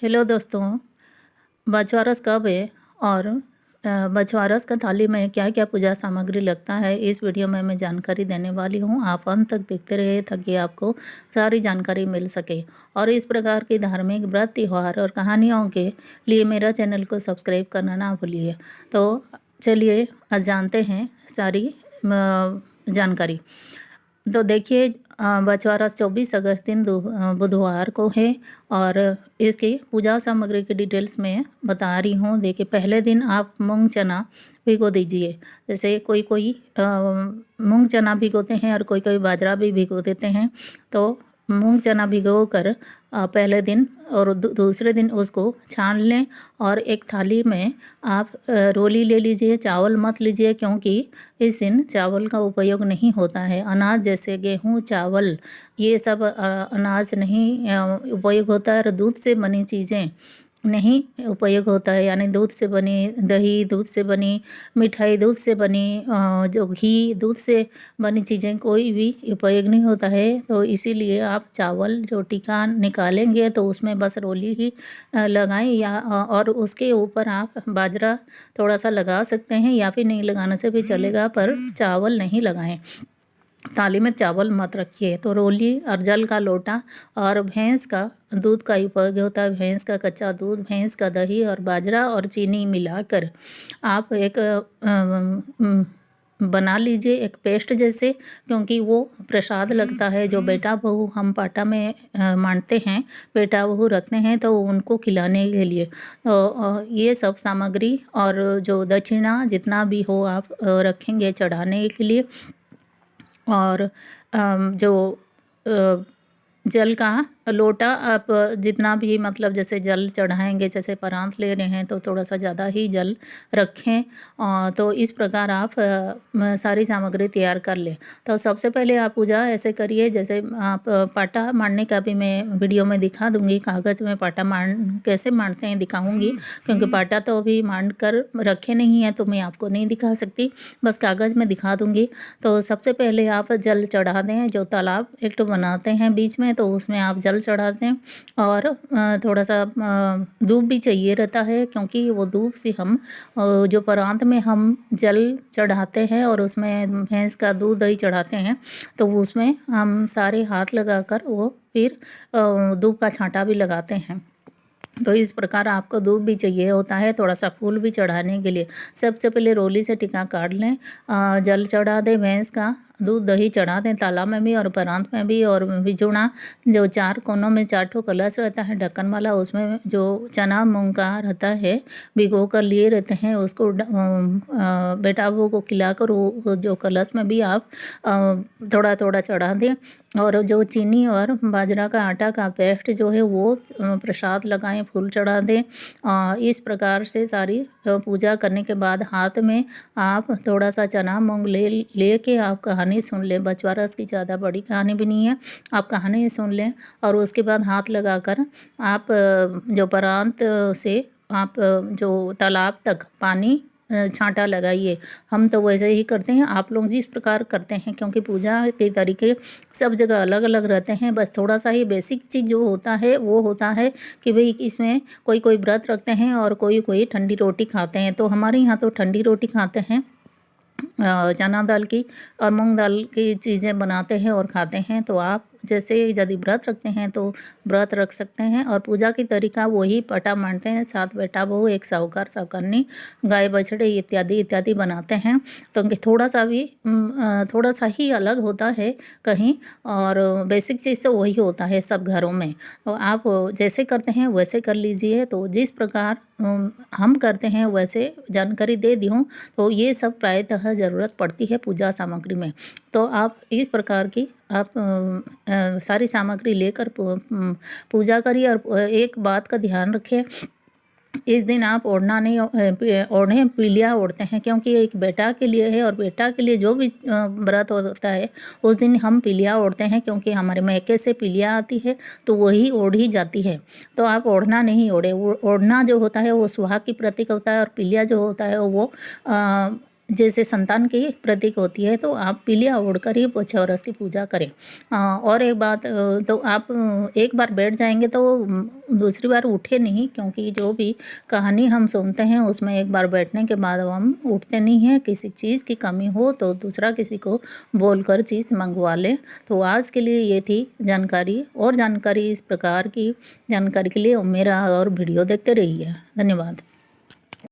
Hello दोस्तों, बछवारस कब है और बछवारस का थाली में क्या क्या पूजा सामग्री लगता है, इस वीडियो में मैं जानकारी देने वाली हूँ। आप अंत तक देखते रहिए ताकि आपको सारी जानकारी मिल सके। और इस प्रकार की धार्मिक व्रत, त्यौहार और कहानियों के लिए मेरा चैनल को सब्सक्राइब करना ना भूलिए। तो चलिए आज जानते हैं सारी जानकारी। तो देखिए, बछवारस 24 अगस्त दिन बुधवार को है और इसकी पूजा सामग्री की डिटेल्स मैं बता रही हूँ। देखिए, पहले दिन आप मूंग चना भिगो दीजिए। जैसे कोई कोई मूंग चना भिगोते हैं और कोई कोई बाजरा भी भिगो देते हैं। तो मूंग चना भिगो कर पहले दिन और दूसरे दिन उसको छान लें और एक थाली में आप रोली ले लीजिए। चावल मत लीजिए क्योंकि इस दिन चावल का उपयोग नहीं होता है। अनाज जैसे गेहूँ, चावल, ये सब अनाज नहीं उपयोग होता है। और दूध से बनी चीज़ें नहीं उपयोग होता है, यानी दूध से बनी दही, दूध से बनी मिठाई, दूध से बनी जो घी, दूध से बनी चीज़ें कोई भी उपयोग नहीं होता है। तो इसीलिए आप चावल जो टिका निकालेंगे तो उसमें बस रोली ही लगाएं, या और उसके ऊपर आप बाजरा थोड़ा सा लगा सकते हैं या फिर नहीं लगाने से भी चलेगा, पर चावल नहीं लगाएं। थाली में चावल मत रखिए। तो रोली और जल का लोटा और भैंस का दूध का उपयोग होता है। भैंस का कच्चा दूध, भैंस का दही और बाजरा और चीनी मिलाकर आप एक बना लीजिए, एक पेस्ट जैसे, क्योंकि वो प्रसाद लगता है। जो बेटा बहू हम पाटा में मानते हैं, बेटा बहू रखते हैं तो उनको खिलाने के लिए। तो ये सब सामग्री और जो दक्षिणा जितना भी हो आप रखेंगे चढ़ाने के लिए। और जो जल का लोटा आप जितना भी, मतलब जैसे जल चढ़ाएंगे, जैसे परांत ले रहे हैं तो थोड़ा सा ज़्यादा ही जल रखें। तो इस प्रकार आप सारी सामग्री तैयार कर लें। तो सबसे पहले आप पूजा ऐसे करिए, जैसे आप पाटा मारने का भी मैं वीडियो में दिखा दूंगी। कागज़ में पाटा कैसे मारते हैं दिखाऊंगी, क्योंकि पाटा तो अभी मान कर रखे नहीं है तो मैं आपको नहीं दिखा सकती, बस कागज़ में दिखा दूंगी। तो सबसे पहले आप जल चढ़ा दें। जो तालाब एक तो बनाते हैं बीच में, तो उसमें आप जल चढ़ाते हैं। और थोड़ा सा दूब भी चाहिए रहता है, क्योंकि वो दूब से हम जो परांत में हम जल चढ़ाते हैं और उसमें भैंस का दूध दही चढ़ाते हैं, तो उसमें हम सारे हाथ लगाकर वो फिर दूब का छांटा भी लगाते हैं। तो इस प्रकार आपको दूध भी चाहिए होता है, थोड़ा सा फूल भी चढ़ाने के लिए। सबसे पहले रोली से टिक्का काट लें, जल चढ़ा दें, भैंस का दूध दही चढ़ा दें तालाब में भी और परांत में भी। और बिजुना जो चार कोनों में 4 ठो कलश रहता है ढक्कन वाला, उसमें जो चना मूंग का रहता है भिगो कर लिए रहते हैं, उसको बेटा बहू को खिलाकर वो जो कलश में भी आप थोड़ा थोड़ा चढ़ा दें। और जो चीनी और बाजरा का आटा का पेस्ट जो है वो प्रसाद लगाएं, फूल चढ़ा दें। इस प्रकार से सारी पूजा करने के बाद हाथ में आप थोड़ा सा चना मूंग ले के आप कहानी सुन लें। बछवारस की ज़्यादा बड़ी कहानी भी नहीं है, आप कहानी सुन लें। और उसके बाद हाथ लगाकर आप जो परांत से आप जो तालाब तक पानी छांटा लगाइए। हम तो वैसे ही करते हैं, आप लोग जिस प्रकार करते हैं, क्योंकि पूजा के तरीके सब जगह अलग अलग रहते हैं। बस थोड़ा सा ही बेसिक चीज़ जो होता है वो होता है कि भाई इसमें कोई कोई व्रत रखते हैं और कोई कोई ठंडी रोटी खाते हैं। तो हमारे यहाँ तो ठंडी रोटी खाते हैं, चना दाल की और मूंग दाल की चीज़ें बनाते हैं और खाते हैं। तो आप जैसे यदि व्रत रखते हैं तो व्रत रख सकते हैं। और पूजा की तरीका वही पटा मानते हैं, 7 बेटा बहू, एक साहूकार साहूकारनी, गाय बछड़े इत्यादि इत्यादि बनाते हैं। तो थोड़ा सा भी थोड़ा सा ही अलग होता है कहीं, और बेसिक चीज़ तो वही होता है सब घरों में। तो आप जैसे करते हैं वैसे कर लीजिए। तो जिस प्रकार हम करते हैं वैसे जानकारी दे दी हूँ। तो ये सब प्रायतः ज़रूरत पड़ती है पूजा सामग्री में। तो आप इस प्रकार की आप सारी सामग्री लेकर पूजा करिए। और एक बात का ध्यान रखें, इस दिन आप ओढ़ना नहीं ओढ़े, पीलिया ओढ़ते हैं, क्योंकि एक बेटा के लिए है। और बेटा के लिए जो भी व्रत होता है उस दिन हम पीलिया ओढ़ते हैं, क्योंकि हमारे मैके से पीलिया आती है तो वही ओढ़ी जाती है। तो आप ओढ़ना नहीं ओढ़े। ओढ़ना जो होता है वो सुहाग की प्रतीक होता है, और पीलिया जो होता है वो जैसे संतान की प्रतीक होती है, तो आप पीलिया ओढ़कर ही चौरस की पूजा करें। और एक बात, तो आप एक बार बैठ जाएंगे तो दूसरी बार उठे नहीं, क्योंकि जो भी कहानी हम सुनते हैं उसमें एक बार बैठने के बाद हम उठते नहीं हैं। किसी चीज़ की कमी हो तो दूसरा किसी को बोलकर चीज़ मंगवा लें। तो आज के लिए ये थी जानकारी, और जानकारी इस प्रकार की जानकारी के लिए मेरा और वीडियो देखते रहिए। धन्यवाद।